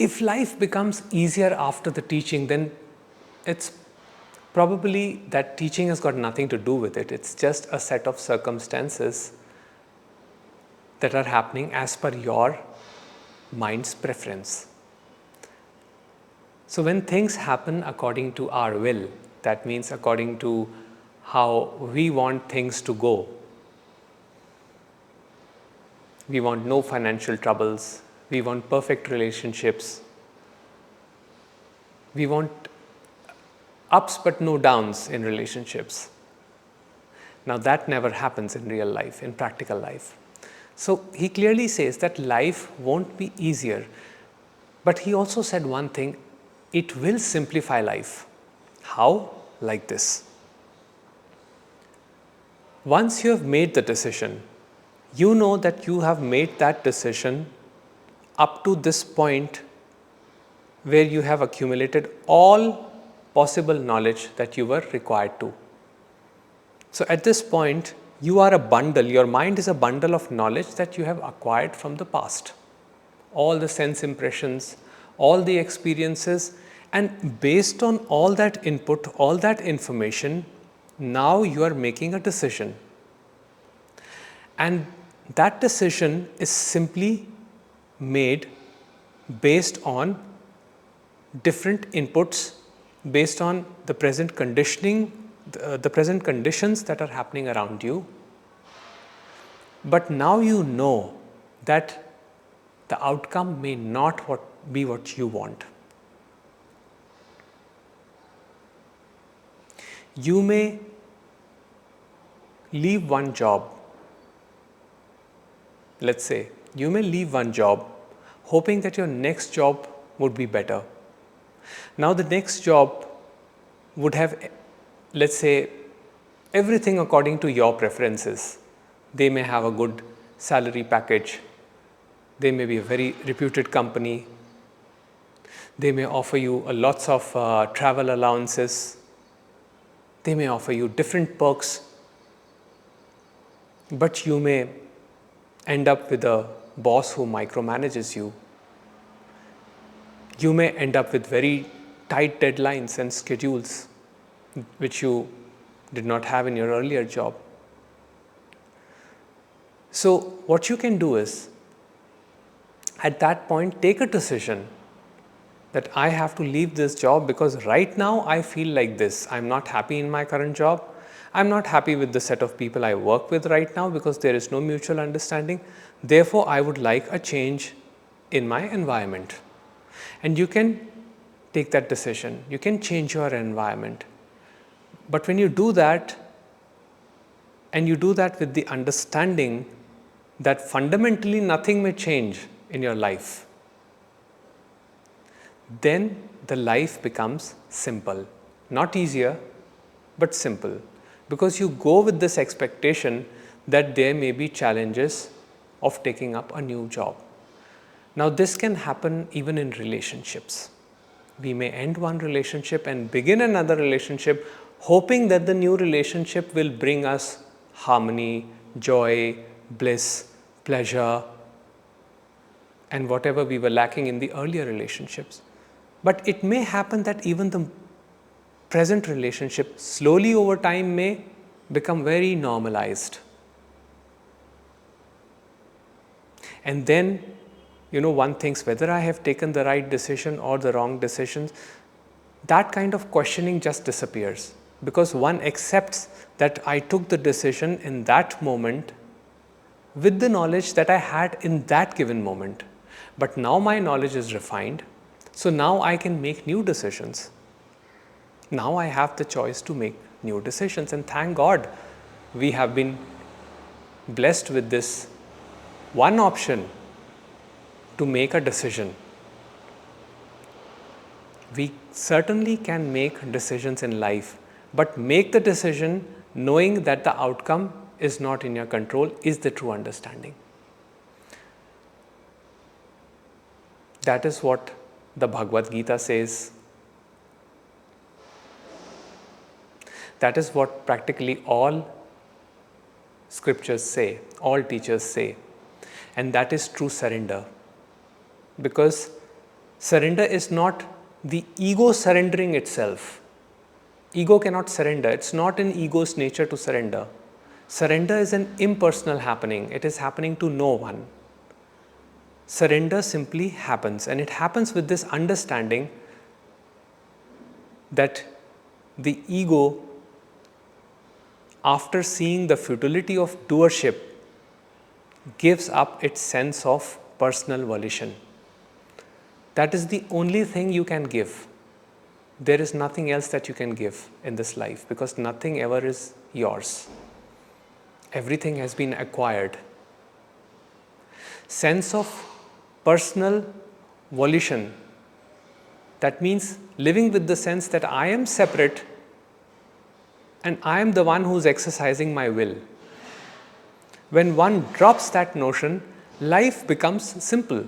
If life becomes easier after the teaching, then it's probably that teaching has got nothing to do with it. It's just a set of circumstances that are happening as per your mind's preference. So when things happen according to our will, that means according to how we want things to go. We want no financial troubles. We want perfect relationships. We want ups but no downs in relationships. Now that never happens in real life, in practical life. So he clearly says that life won't be easier. But he also said one thing, it will simplify life. How? Like this. Once you have made the decision, you know that you have made that decision up to this point where you have accumulated all possible knowledge that you were required to. So at this point, you are a bundle, your mind is a bundle of knowledge that you have acquired from the past. All the sense impressions, all the experiences, and based on all that input, all that information, now you are making a decision. And that decision is simply made based on different inputs, based on the present conditioning, the present conditions that are happening around you. But now you know that the outcome may not be what you want. You may leave one job. Let's say you may leave one job hoping that your next job would be better. Now the next job would have, let's say, everything according to your preferences. They may have a good salary package. They may be a very reputed company. They may offer you lots of travel allowances. They may offer you different perks. But you may end up with a boss who micromanages you. You may end up with very tight deadlines and schedules which you did not have in your earlier job. So what you can do is, at that point, take a decision that I have to leave this job because right now I feel like this. I'm not happy in my current job. I'm not happy with the set of people I work with right now because there is no mutual understanding. Therefore, I would like a change in my environment. And you can take that decision. You can change your environment. But when you do that, and you do that with the understanding that fundamentally nothing may change in your life, then the life becomes simple. Not easier, but simple. Because you go with this expectation that there may be challenges of taking up a new job. Now this can happen even in relationships. We may end one relationship and begin another relationship hoping that the new relationship will bring us harmony, joy, bliss, pleasure, and whatever we were lacking in the earlier relationships. But it may happen that even the present relationship slowly over time may become very normalized. And then, one thinks whether I have taken the right decision or the wrong decisions. That kind of questioning just disappears because one accepts that I took the decision in that moment with the knowledge that I had in that given moment. But now my knowledge is refined, so now I can make new decisions. Now I have the choice to make new decisions, and thank God we have been blessed with this one option to make a decision. We certainly can make decisions in life, but make the decision knowing that the outcome is not in your control is the true understanding. That is what the Bhagavad Gita says. That is what practically all scriptures say, all teachers say. And that is true surrender. Because Surrender is not the ego surrendering itself. Ego cannot surrender. It's not in ego's nature to surrender. Surrender is an impersonal happening. It is happening to no one. Surrender simply happens, and it happens with this understanding that the ego, after seeing the futility of doership, gives up its sense of personal volition. That is the only thing you can give. There is nothing else that you can give in this life, because nothing ever is yours. Everything has been acquired. Sense of personal volition, that means living with the sense that I am separate and I am the one who is exercising my will. When one drops that notion, life becomes simple.